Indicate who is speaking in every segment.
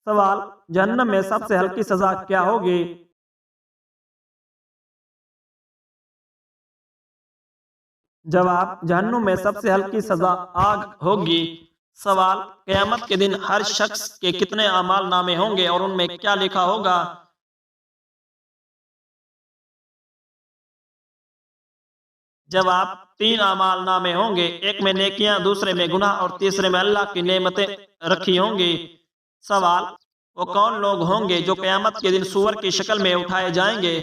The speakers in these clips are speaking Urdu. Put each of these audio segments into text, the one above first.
Speaker 1: سوال، جہنم میں سب سے ہلکی سزا کیا ہوگی؟ جواب، جہنم میں سب سے ہلکی سزا آگ ہوگی۔ سوال، قیامت کے دن ہر شخص کے کتنے اعمال نامے ہوں گے اور ان میں کیا لکھا ہوگا؟ جواب، 3 اعمال نامے ہوں گے، ایک میں نیکیاں، دوسرے میں گناہ اور تیسرے میں اللہ کی نعمتیں رکھی ہوں گی۔ سوال، وہ کون لوگ ہوں گے جو قیامت کے دن سور کی شکل میں اٹھائے جائیں گے؟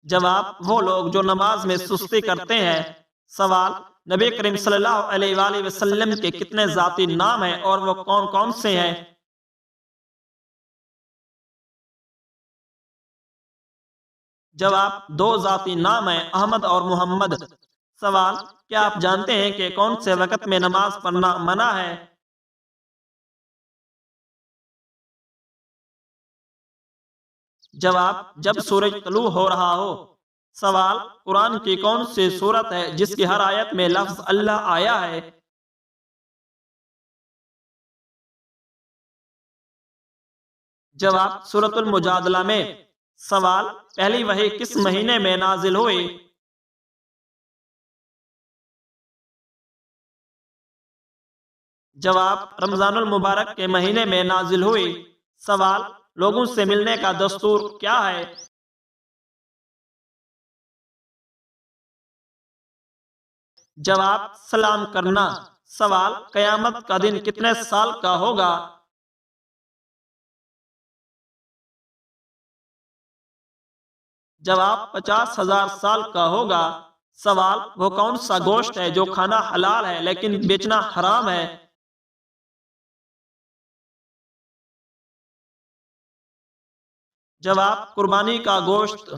Speaker 1: جواب، وہ لوگ جو نماز میں سستی کرتے ہیں۔ سوال، نبی کریم صلی اللہ علیہ وآلہ وسلم کے کتنے ذاتی نام ہیں اور وہ کون کون سے ہیں؟ جواب، 2 ذاتی نام ہیں، احمد اور محمد۔ سوال، کیا آپ جانتے ہیں کہ کون سے وقت میں نماز پڑھنا منع ہے؟ جواب، جب سورج طلوع ہو رہا ہو۔ سوال، قرآن کی کون سی سورت ہے جس کی ہر آیت میں لفظ اللہ آیا ہے؟ جواب، سورۃ المجادلہ میں۔ سوال، پہلی وحی کس مہینے میں نازل ہوئی؟ جواب، رمضان المبارک کے مہینے میں نازل ہوئی۔ سوال، لوگوں سے ملنے کا دستور کیا ہے؟ جواب، سلام کرنا۔ سوال، قیامت کا دن کتنے سال کا ہوگا؟ جواب، 50,000 سال کا ہوگا۔ سوال، وہ کون سا گوشت ہے جو کھانا حلال ہے لیکن بیچنا حرام ہے؟ جواب، قربانی کا گوشت۔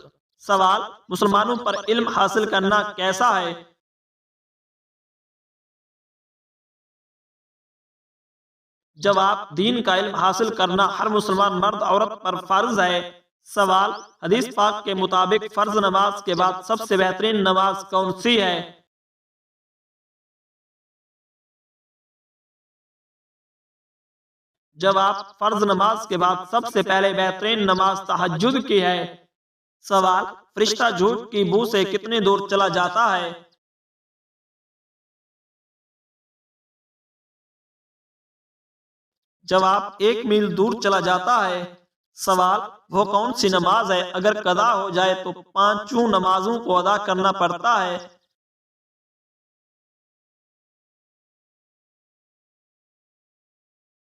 Speaker 1: سوال، مسلمانوں پر علم حاصل کرنا کیسا ہے؟ جواب، دین کا علم حاصل کرنا ہر مسلمان مرد عورت پر فرض ہے۔ سوال، حدیث پاک کے مطابق فرض نماز کے بعد سب سے بہترین نماز کون سی ہے؟ جواب، فرض نماز کے بعد سب سے پہلے بہترین نماز تہجد کی ہے۔ سوال، فرشتہ جھوٹ کی بو سے کتنی دور چلا جاتا ہے؟ جواب، 1 میل دور چلا جاتا ہے۔ سوال، وہ کون سی نماز ہے اگر قضا ہو جائے تو 5 نمازوں کو ادا کرنا پڑتا ہے؟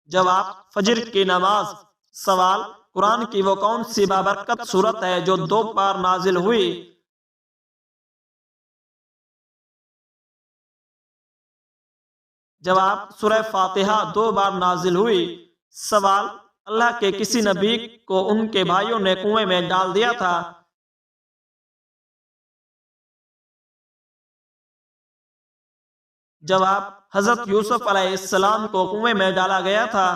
Speaker 1: جواب، فجر کی نماز۔ سوال، قرآن کی وہ کون سی بابرکت سورت ہے جو 2 بار نازل ہوئی؟ جواب، سورہ فاتحہ 2 بار نازل ہوئی۔ سوال، اللہ کے کسی نبی کو ان کے بھائیوں نے کنویں میں ڈال دیا تھا؟ جواب، حضرت یوسف علیہ السلام کو کنویں میں ڈالا گیا تھا۔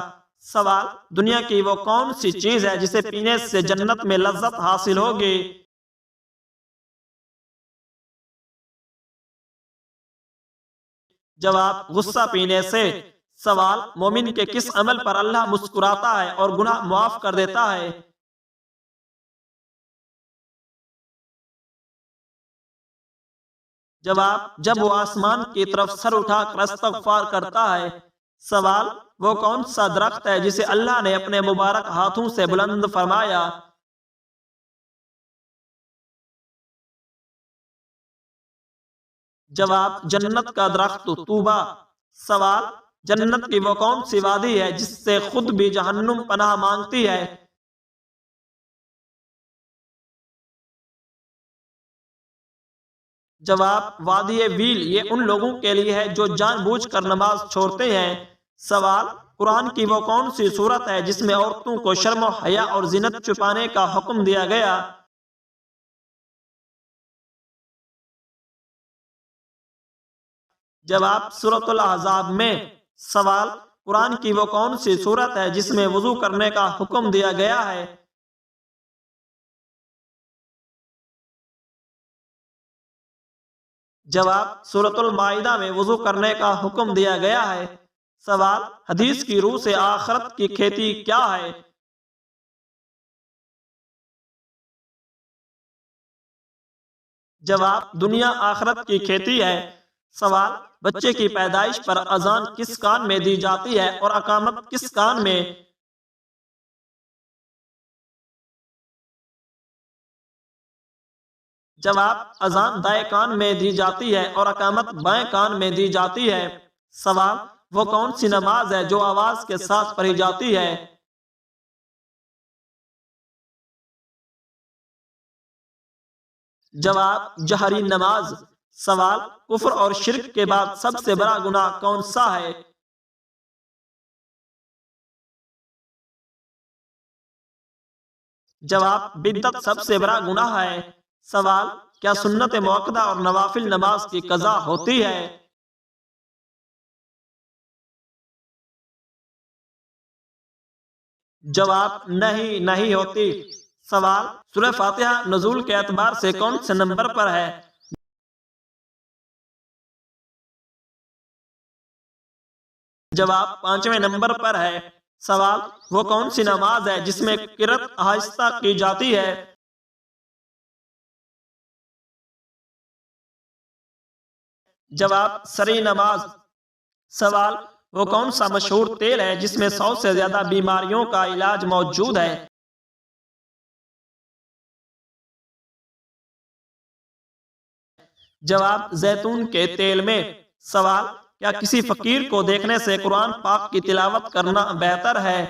Speaker 1: سوال، دنیا کی وہ کون سی چیز ہے جسے پینے سے جنت میں لذت حاصل ہوگی؟ جواب، غصہ پینے سے۔ سوال، مومن کے کس عمل پر اللہ مسکراتا ہے اور گناہ معاف کر دیتا ہے؟ جواب، جب وہ آسمان کی طرف سر اٹھا کر استغفار کرتا ہے۔ سوال، وہ کون سا درخت ہے جسے اللہ نے اپنے مبارک ہاتھوں سے بلند فرمایا؟ جواب، جنت کا درخت طوبیٰ۔ سوال، جنت کی وہ کون سی وادی ہے جس سے خود بھی جہنم پناہ مانگتی ہے؟ جواب، وادی ویل یہ ان لوگوں کے لیے ہے جو جان بوجھ کر نماز چھوڑتے ہیں۔ سوال، قرآن کی وہ کون سی سورت ہے جس میں عورتوں کو شرم و حیا اور زینت چھپانے کا حکم دیا گیا؟ جواب، سورۃ الاحزاب میں۔ سوال، قرآن کی وہ کون سی سورت ہے جس میں وضو کرنے کا حکم دیا گیا ہے؟ جواب سورۃ المائدہ میں وضو کرنے کا حکم دیا گیا ہے۔ سوال حدیث کی روح سے آخرت کی کھیتی کیا ہے؟ جواب دنیا آخرت کی کھیتی ہے۔ سوال بچے کی پیدائش پر اذان کس کان میں دی جاتی ہے اور اقامت کس کان میں؟ جواب اذان دائیں کان میں دی جاتی ہے اور اقامت بائیں کان میں دی جاتی ہے۔ سوال وہ کون سی نماز ہے جو آواز کے ساتھ پڑھی جاتی ہے؟ جواب جہری نماز۔ سوال کفر اور شرک کے بعد سب سے بڑا گناہ کون سا ہے؟ جواب بدعت سب سے بڑا گناہ ہے۔ سوال کیا سنت موقدہ اور نوافل نماز کی قضا ہوتی ہے؟ جواب نہیں ہوتی۔ سوال سورہ فاتحہ نزول کے اعتبار سے کون سے نمبر پر ہے؟ جواب 5ویں نمبر پر ہے۔ سوال وہ کون سی نماز ہے جس میں قرأت آہستہ کی جاتی ہے؟ جواب سری نماز۔ سوال وہ کون سا مشہور تیل ہے جس میں 100 سے زیادہ بیماریوں کا علاج موجود ہے؟ جواب زیتون کے تیل میں۔ سوال کیا کسی فقیر کو دیکھنے سے قرآن پاک کی تلاوت کرنا بہتر ہے؟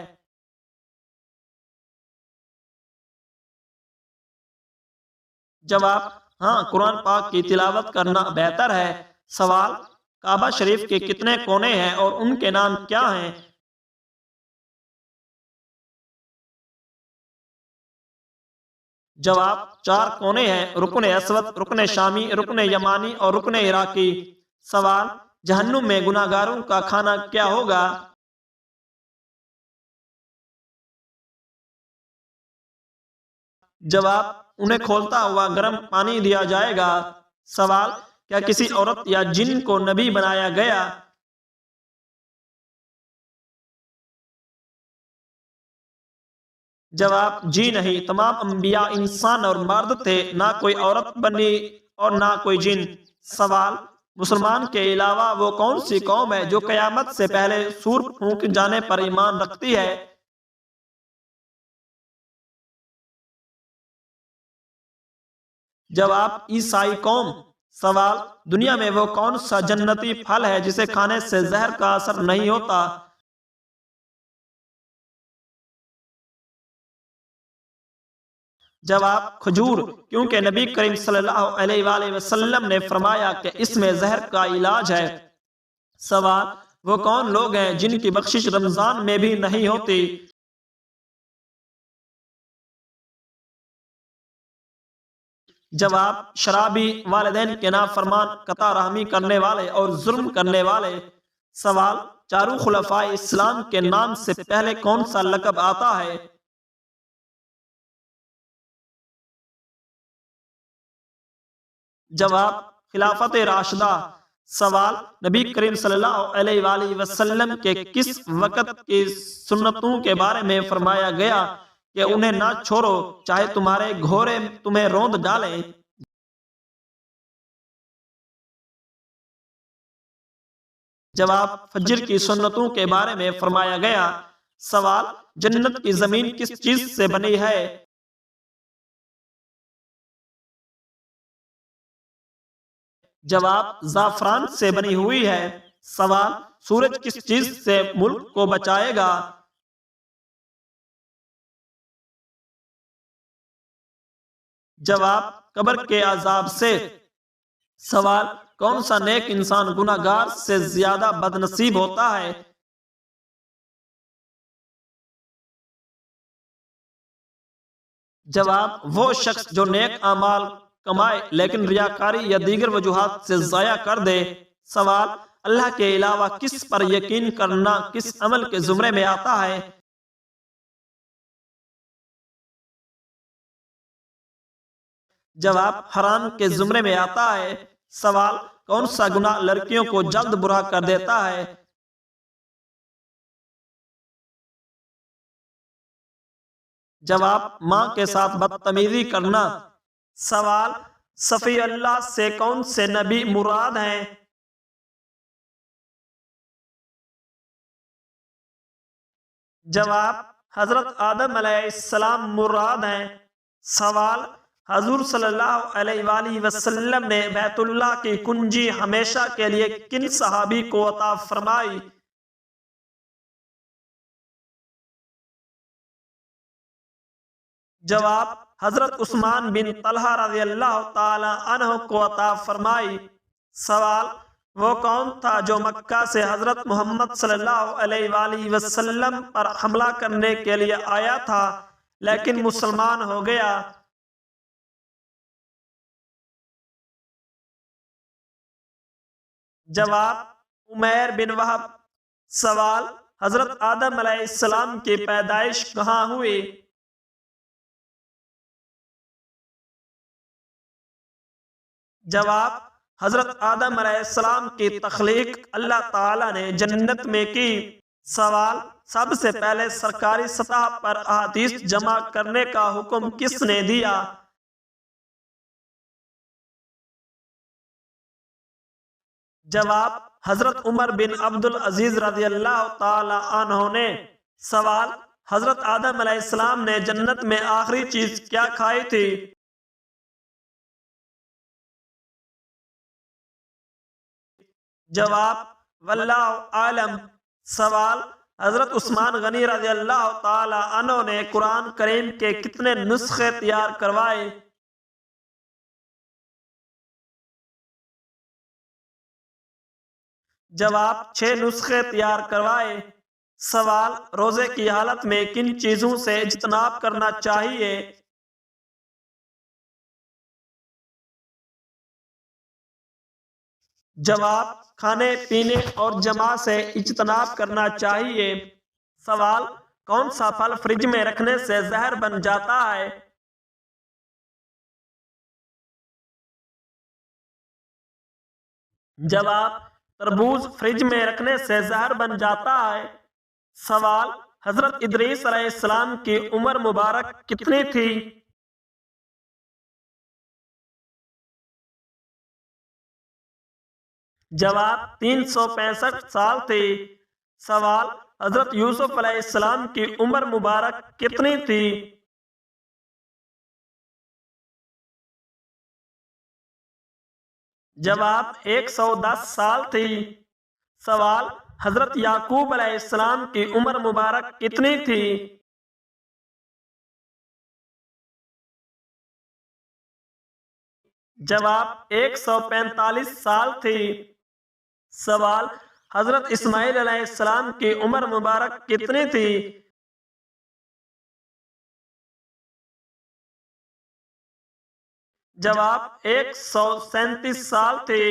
Speaker 1: جواب ہاں، قرآن پاک کی تلاوت کرنا بہتر ہے۔ سوال کعبہ شریف کے کتنے کونے ہیں اور ان کے نام کیا ہیں؟ جواب 4 کونے ہیں، رکن اسود، رکن شامی، رکن یمانی اور رکن عراقی۔ سوال جہنم میں گناہ گاروں کا کھانا کیا ہوگا؟ جواب انہیں کھولتا ہوا گرم پانی دیا جائے گا۔ سوال کیا کسی عورت یا جن کو نبی بنایا گیا؟ جواب جی نہیں، تمام انبیاء انسان اور مرد تھے، نہ کوئی عورت بنی اور نہ کوئی جن۔ سوال مسلمان کے علاوہ وہ کون سی قوم ہے جو قیامت سے پہلے سور پھونک جانے پر ایمان رکھتی ہے؟ جواب عیسائی قوم۔ سوال دنیا میں وہ کون سا جنتی پھل ہے جسے کھانے سے زہر کا اثر نہیں ہوتا؟ جواب کھجور، کیونکہ نبی کریم صلی اللہ علیہ وآلہ وسلم نے فرمایا کہ اس میں زہر کا علاج ہے۔ سوال وہ کون لوگ ہیں جن کی بخشش رمضان میں بھی نہیں ہوتی؟ جواب شرابی، والدین کے نافرمان، قطع رحمی کرنے والے اور ظلم کرنے والے۔ سوال چاروں خلفائے اسلام کے نام سے پہلے کون سا لقب آتا ہے؟ جواب خلافت راشدہ۔ سوال نبی کریم صلی اللہ علیہ وآلہ وسلم کے کس وقت کی سنتوں کے بارے میں فرمایا گیا کہ انہیں نہ چھوڑو چاہے تمہارے گھوڑے تمہیں روند ڈالیں؟ جواب فجر کی سنتوں کے بارے میں فرمایا گیا۔ سوال جنت کی زمین کس چیز سے بنی ہے؟ جواب زعفران سے بنی ہوئی ہے۔ سوال سورج کس چیز سے ملک کو بچائے گا؟ جواب قبر کے عذاب سے۔ سوال کون سا نیک انسان گناہ گار سے زیادہ بد نصیب ہوتا ہے؟ جواب وہ شخص جو نیک اعمال کمائے لیکن ریاکاری یا دیگر وجوہات سے ضائع کر دے۔ سوال اللہ کے علاوہ کس پر یقین کرنا کس عمل کے زمرے میں آتا ہے؟ جواب حرام کے زمرے میں آتا ہے۔ سوال: کون سا گناہ لڑکیوں کو جلد برا کر دیتا ہے؟ جواب: ماں کے ساتھ بدتمیزی کرنا۔ سوال: صفی اللہ سے کون سے نبی مراد ہیں؟ جواب: حضرت آدم علیہ السلام مراد ہیں۔ سوال: حضور صلی اللہ علیہ وآلہ وسلم نے بیت اللہ کی کنجی ہمیشہ کے لیے کن صحابی کو عطا فرمائی؟ جواب: حضرت عثمان بن طلحہ رضی اللہ تعالی عنہ کو عطا فرمائی۔ سوال: وہ کون تھا جو مکہ سے حضرت محمد صلی اللہ علیہ وآلہ وسلم پر حملہ کرنے کے لیے آیا تھا لیکن مسلمان ہو گیا؟ جواب: عمیر بن وہب۔ سوال: حضرت آدم علیہ السلام کی پیدائش کہاں ہوئی؟ جواب: حضرت آدم علیہ السلام کی تخلیق اللہ تعالی نے جنت میں کی۔ سوال: سب سے پہلے سرکاری سطح پر احادیث جمع کرنے کا حکم کس نے دیا؟ جواب: حضرت عمر بن عبد العزیز رضی اللہ تعالی عنہ نے۔ سوال: حضرت آدم علیہ السلام نے جنت میں آخری چیز کیا کھائی تھی؟ جواب: واللہ عالم۔ سوال: حضرت عثمان غنی رضی اللہ تعالی عنہ نے قرآن کریم کے کتنے نسخے تیار کروائے؟ جواب: 6 نسخے تیار کروائے۔ سوال: روزے کی حالت میں کن چیزوں سے اجتناب کرنا چاہیے؟ جواب: کھانے پینے اور جماع سے اجتناب کرنا چاہیے۔ سوال: کون سا پھل فریج میں رکھنے سے زہر بن جاتا ہے؟ جواب: تربوز فریج میں رکھنے سے زہر بن جاتا ہے۔ سوال: حضرت ادریس علیہ السلام کی عمر مبارک کتنی تھی؟ جواب: 365 سال تھی۔ سوال: حضرت یوسف علیہ السلام کی عمر مبارک کتنی تھی؟ جواب: 110 سال تھی۔ سوال: حضرت یعقوب علیہ السلام کی عمر مبارک کتنی تھی؟ جواب: 145 سال تھی۔ سوال: حضرت اسماعیل علیہ السلام کی عمر مبارک کتنی تھی؟ جواب: 137 سال تھی۔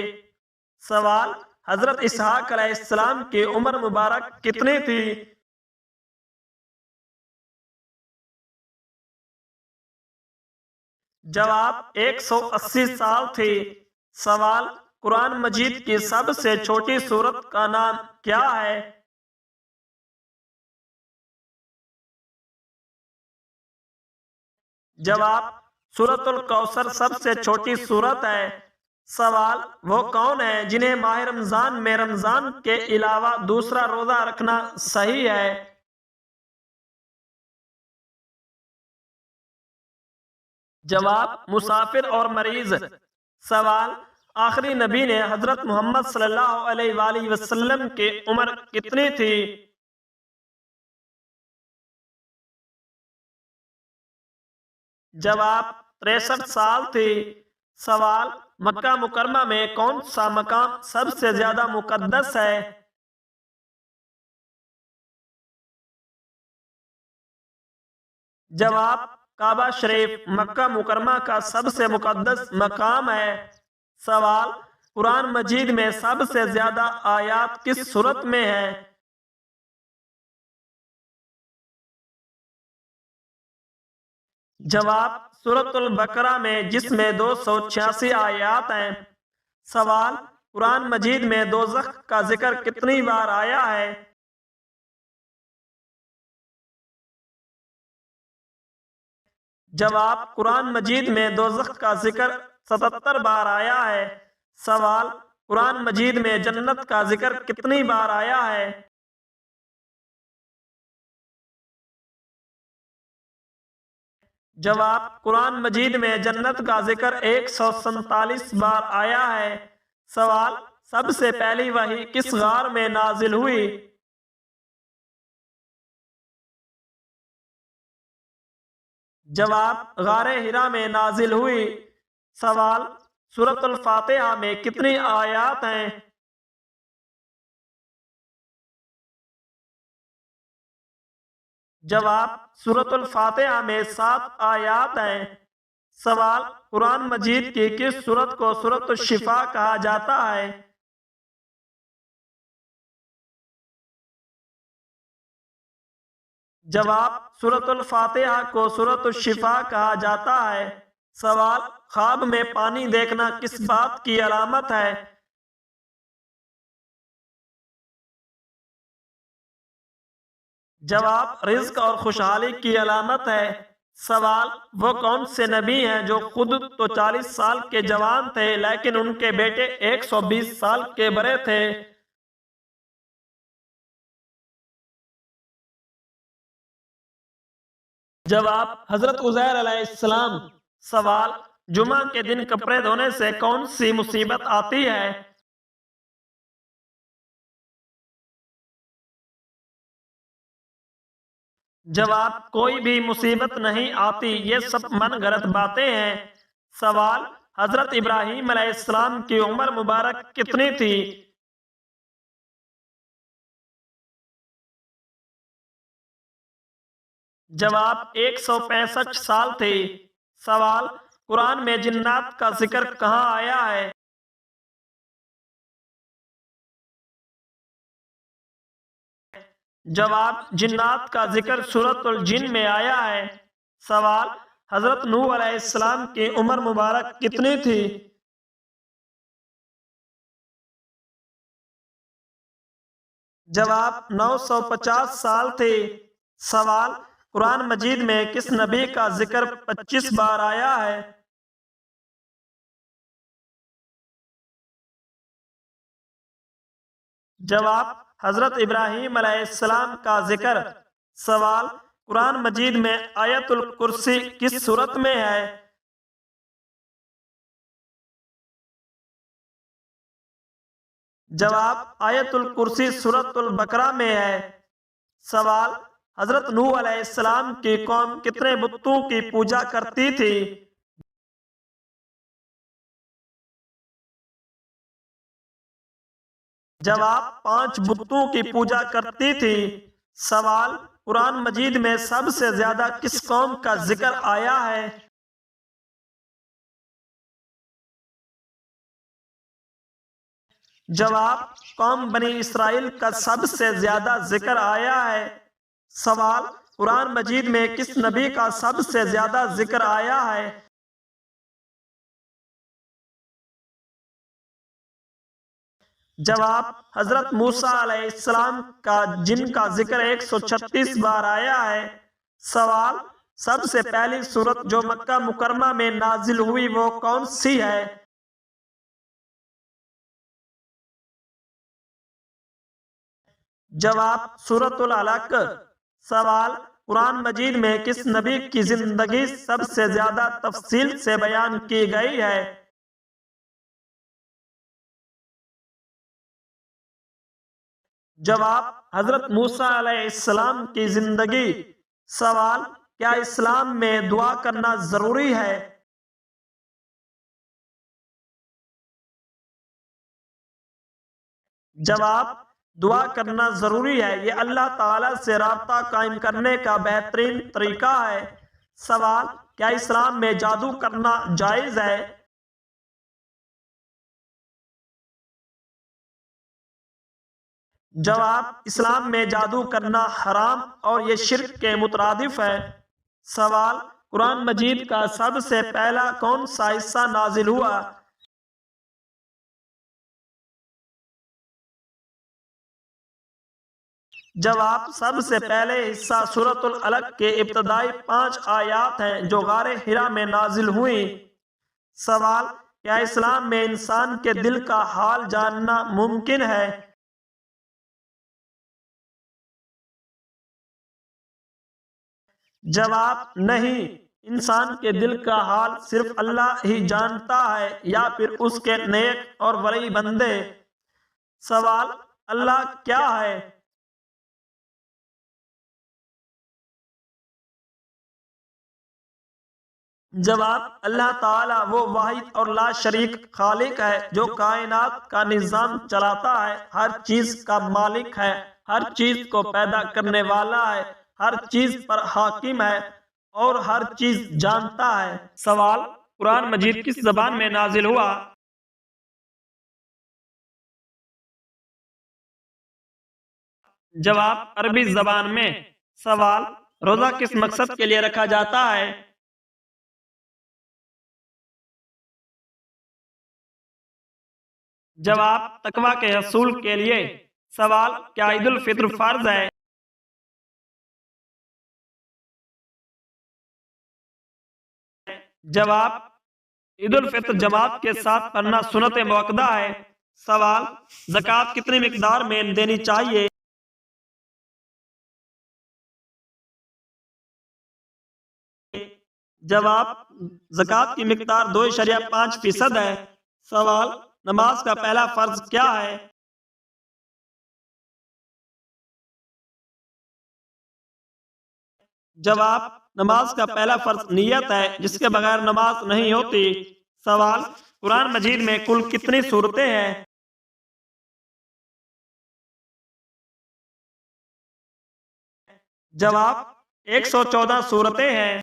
Speaker 1: سوال: حضرت اسحاق علیہ السلام کی عمر مبارک کتنی تھی؟ جواب: 180 سال تھی۔ سوال: قرآن مجید کی سب سے چھوٹی سورت کا نام کیا ہے؟ جواب: سورۃ الکوثر سب سے چھوٹی سورت ہے۔ سوال: وہ کون ہیں جنہیں ماہ رمضان میں رمضان کے علاوہ دوسرا روزہ رکھنا صحیح ہے؟ جواب: مسافر اور مریض۔ سوال: آخری نبی نے حضرت محمد صلی اللہ علیہ وآلہ وسلم کی عمر کتنی تھی؟ جواب: 63 سال تھی۔ سوال: مکہ مکرمہ میں کون سا مقام سب سے زیادہ مقدس ہے؟ جواب: کعبہ شریف مکہ مکرمہ کا سب سے مقدس مقام ہے۔ سوال: قرآن مجید میں سب سے زیادہ آیات کس سورت میں ہیں؟ جواب: سورۃ البقرہ میں، جس میں 286 آیات ہیں۔ سوال، قرآن مجید میں دوزخ کا ذکر کتنی بار آیا ہے؟ جواب، قرآن مجید میں دوزخ کا ذکر 77 بار آیا ہے۔ سوال، قرآن مجید میں جنت کا ذکر کتنی بار آیا ہے؟ جواب، قرآن مجید میں جنت کا ذکر 147 بار آیا ہے۔ سوال، سب سے پہلی وحی کس غار میں نازل ہوئی؟ جواب، غار ہرا میں نازل ہوئی۔ سوال، سورۃ الفاتحہ میں کتنی آیات ہیں؟ جواب، سورۃ الفاتحہ میں 7 آیات ہیں۔ سوال، قرآن مجید کی کس سورت کو سورۃ الشفا کہا جاتا ہے؟ جواب، سورۃ الفاتحہ کو سورۃ الشفا کہا جاتا ہے۔ سوال، خواب میں پانی دیکھنا کس بات کی علامت ہے؟ جواب، رزق اور خوشحالی کی علامت ہے۔ سوال، وہ کون سے نبی ہیں جو خود تو 40 سال کے جوان تھے لیکن ان کے بیٹے 120 سال کے بڑے تھے؟ جواب، حضرت عزیر علیہ السلام۔ سوال، جمعہ کے دن کپڑے دھونے سے کون سی مصیبت آتی ہے؟ جواب، کوئی بھی مصیبت نہیں آتی، یہ سب من گھڑت باتیں ہیں۔ سوال، حضرت ابراہیم علیہ السلام کی عمر مبارک کتنی تھی؟ جواب، 165 سال تھی۔ سوال، قرآن میں جنات کا ذکر کہاں آیا ہے؟ جواب، جنات کا ذکر سورۃ الجن میں آیا ہے۔ سوال، حضرت نوح علیہ السلام کی عمر مبارک کتنی تھی؟ جواب، 950 سال تھی۔ سوال، قرآن مجید میں کس نبی کا ذکر 25 بار آیا ہے؟ جواب، حضرت ابراہیم علیہ السلام کا ذکر۔ سوال، قرآن مجید میں آیت الکرسی کس سورت میں ہے؟ جواب، آیت الکرسی سورۃ البقرہ میں ہے۔ سوال، حضرت نوح علیہ السلام کی قوم کتنے بتوں کی پوجا کرتی تھی؟ جواب، 5 بتوں کی پوجا کرتی تھی۔ سوال، قرآن مجید میں سب سے زیادہ کس قوم کا ذکر آیا ہے؟ جواب، قوم بنی اسرائیل کا سب سے زیادہ ذکر آیا ہے۔ سوال، قرآن مجید میں کس نبی کا سب سے زیادہ ذکر آیا ہے؟ جواب، حضرت موسیٰ علیہ السلام کا جن کا ذکر 136 بار آیا ہے۔ سوال، سب سے پہلی سورت جو مکہ مکرمہ میں نازل ہوئی وہ کون سی ہے؟ جواب، سورۃ العلق۔ سوال، قرآن مجید میں کس نبی کی زندگی سب سے زیادہ تفصیل سے بیان کی گئی ہے؟ جواب، حضرت موسیٰ علیہ السلام کی زندگی۔ سوال، کیا اسلام میں دعا کرنا ضروری ہے؟ جواب، دعا کرنا ضروری ہے، یہ اللہ تعالیٰ سے رابطہ قائم کرنے کا بہترین طریقہ ہے۔ سوال، کیا اسلام میں جادو کرنا جائز ہے؟ جواب، اسلام میں جادو کرنا حرام اور یہ شرک کے مترادف ہے۔ سوال، قرآن مجید کا سب سے پہلا کون سا حصہ نازل ہوا؟ جواب: سب سے پہلے حصہ سورۃ العلق کے ابتدائی 5 آیات ہیں جو غار حرا میں نازل ہوئیں۔ سوال: کیا اسلام میں انسان کے دل کا حال جاننا ممکن ہے؟ جواب: نہیں، انسان کے دل کا حال صرف اللہ ہی جانتا ہے یا پھر اس کے نیک اور ولی بندے۔ سوال: اللہ کیا ہے؟ جواب: اللہ تعالیٰ وہ واحد اور لا شریک خالق ہے جو کائنات کا نظام چلاتا ہے، ہر چیز کا مالک ہے، ہر چیز کو پیدا کرنے والا ہے، ہر چیز پر حاکم ہے اور ہر چیز جانتا ہے۔ سوال: قرآن مجید کس زبان میں نازل ہوا؟ جواب: عربی زبان میں۔ سوال: روزہ کس مقصد کے لیے رکھا جاتا ہے؟ جواب: تقویٰ کے حصول کے لیے۔ سوال: کیا عید الفطر فرض ہے؟ جواب: عید الفطر جماعت کے ساتھ پڑھنا سنت موقدہ ہے۔ سوال: زکوٰۃ کتنی مقدار میں دینی چاہیے؟ جواب: زکوٰۃ کی مقدار 2.5% ہے۔ سوال: نماز کا پہلا فرض کیا ہے؟ جواب: نماز کا پہلا فرض نیت ہے جس کے بغیر نماز نہیں ہوتی۔ سوال: قرآن مجید میں کل کتنی سورتیں ہیں؟ جواب: 114 سورتیں ہیں۔